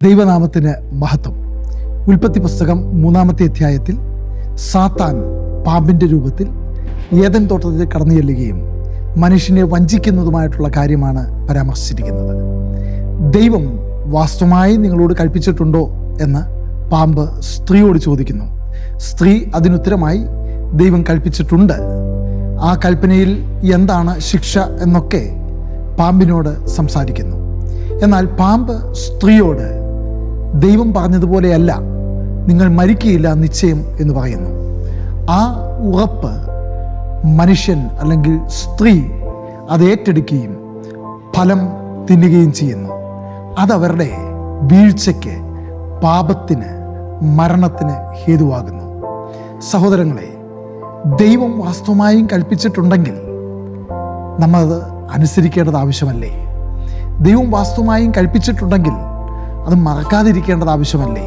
ദൈവനാമത്തിന് മഹത്വം. ഉൽപ്പത്തി പുസ്തകം 3-ാമത്തെ അധ്യായത്തിൽ സാത്താൻ പാമ്പിൻ്റെ രൂപത്തിൽ ഏദൻ തോട്ടത്തിൽ കടന്നു ചെല്ലുകയും മനുഷ്യനെ വഞ്ചിക്കുന്നതുമായിട്ടുള്ള കാര്യമാണ് പരാമർശിച്ചിരിക്കുന്നത്. ദൈവം വാസ്തവമായി നിങ്ങളോട് കൽപ്പിച്ചിട്ടുണ്ടോ എന്ന് പാമ്പ് സ്ത്രീയോട് ചോദിക്കുന്നു. സ്ത്രീ അതിനുത്തരമായി ദൈവം കൽപ്പിച്ചിട്ടുണ്ട്. ആ കൽപ്പനയിൽ എന്താണ് ശിക്ഷ എന്നൊക്കെ പാമ്പിനോട് സംസാരിക്കുന്നു. എന്നാൽ പാമ്പ് സ്ത്രീയോട് ദൈവം പറഞ്ഞതുപോലെയല്ല, നിങ്ങൾ മരിക്കുകയില്ല നിശ്ചയം എന്ന് പറയുന്നു. ആ ഉറപ്പ് മനുഷ്യൻ അല്ലെങ്കിൽ സ്ത്രീ അത് ഏറ്റെടുക്കുകയും ഫലം തിന്നുകയും ചെയ്യുന്നു. അതവരുടെ വീഴ്ചയ്ക്ക്, പാപത്തിന്, മരണത്തിന് ഹേതുവാകുന്നു. സഹോദരങ്ങളെ, ദൈവം വാസ്തവമായും കൽപ്പിച്ചിട്ടുണ്ടെങ്കിൽ നമ്മളത് അനുസരിക്കേണ്ടത് ആവശ്യമല്ലേ? ദൈവം വാസ്തവമായും കൽപ്പിച്ചിട്ടുണ്ടെങ്കിൽ അത് മറക്കാതിരിക്കേണ്ടത് ആവശ്യമല്ലേ?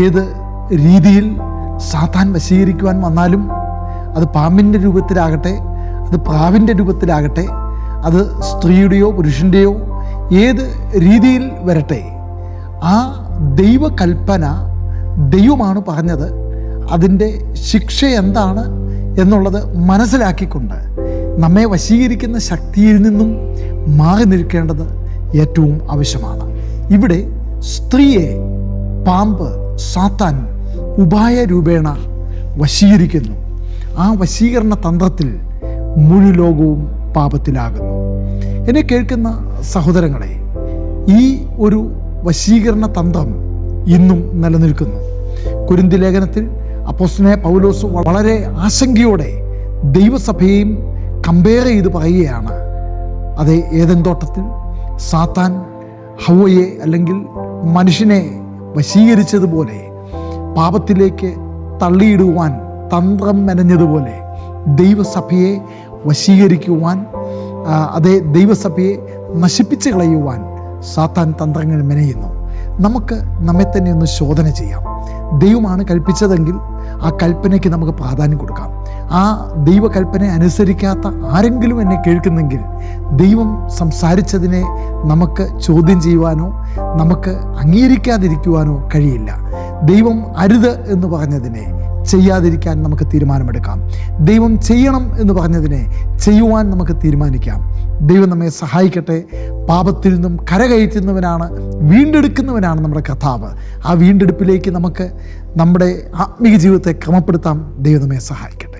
ഏത് രീതിയിൽ സാത്താൻ വശീകരിക്കുവാൻ വന്നാലും, അത് പാമ്പിൻ്റെ രൂപത്തിലാകട്ടെ, അത് പ്രാവിൻ്റെ രൂപത്തിലാകട്ടെ, അത് സ്ത്രീയുടെയോ പുരുഷൻ്റെയോ ഏത് രീതിയിൽ വരട്ടെ, ആ ദൈവകൽപ്പന ദൈവമാണ് പറഞ്ഞത്. അതിൻ്റെ ശിക്ഷ എന്താണ് എന്നുള്ളത് മനസ്സിലാക്കിക്കൊണ്ട് നമ്മെ വശീകരിക്കുന്ന ശക്തിയിൽ നിന്നും മാറി നിൽക്കേണ്ടത് ഏറ്റവും ആവശ്യമാണ്. ഇവിടെ സ്ത്രീയെ പാമ്പ്, സാത്താൻ ഉപായ രൂപേണ വശീകരിക്കുന്നു. ആ വശീകരണ തന്ത്രത്തിൽ മുഴു ലോകവും പാപത്തിലാകുന്നു. എന്നെ കേൾക്കുന്ന സഹോദരങ്ങളെ, ഈ ഒരു വശീകരണ തന്ത്രം ഇന്നും നിലനിൽക്കുന്നു. കൊരിന്ഥി ലേഖനത്തിൽ അപ്പോസ്തലനായ പൗലോസ് വളരെ ആശങ്കയോടെ ദൈവസഭയെയും കമ്പയർ ചെയ്ത് പറയുകയാണ്. അതേ, ഏദൻ തോട്ടത്തിൽ സാത്താൻ ഹവ്വയെ അല്ലെങ്കിൽ മനുഷ്യനെ വശീകരിച്ചതുപോലെ, പാപത്തിലേക്ക് തള്ളിയിടുവാൻ തന്ത്രം മെനഞ്ഞതുപോലെ ദൈവസഭയെ വശീകരിക്കുവാൻ, അതേ ദൈവസഭയെ നശിപ്പിച്ച് കളയുവാൻ സാത്താൻ തന്ത്രങ്ങൾ മെനയുന്നു. നമുക്ക് നമ്മെ തന്നെ ഒന്ന് ശോധന ചെയ്യാം. ദൈവമാണ് കൽപ്പിച്ചതെങ്കിൽ ആ കൽപ്പനയ്ക്ക് നമുക്ക് പ്രാധാന്യം കൊടുക്കാം. ആ ദൈവകൽപ്പന അനുസരിക്കാത്ത ആരെങ്കിലും എന്നെ കേൾക്കുന്നെങ്കിൽ, ദൈവം സംസാരിച്ചതിനെ നമുക്ക് ചോദ്യം ചെയ്യുവാനോ നമുക്ക് അംഗീകരിക്കാതിരിക്കുവാനോ കഴിയില്ല. ദൈവം അരുത് എന്ന് പറഞ്ഞതിനെ ചെയ്യാതിരിക്കാൻ നമുക്ക് തീരുമാനമെടുക്കാം. ദൈവം ചെയ്യണം എന്ന് പറഞ്ഞതിനെ ചെയ്യുവാൻ നമുക്ക് തീരുമാനിക്കാം. ദൈവം നമ്മെ സഹായിക്കട്ടെ. പാപത്തിൽ നിന്നും കരകയറ്റുന്നവനാണ്, വീണ്ടെടുക്കുന്നവനാണ് നമ്മുടെ കർത്താവ്. ആ വീണ്ടെടുപ്പിലേക്ക് നമുക്ക് നമ്മുടെ ആത്മീയ ജീവിതത്തെ ക്രമപ്പെടുത്താം. ദൈവം നമ്മെ സഹായിക്കട്ടെ.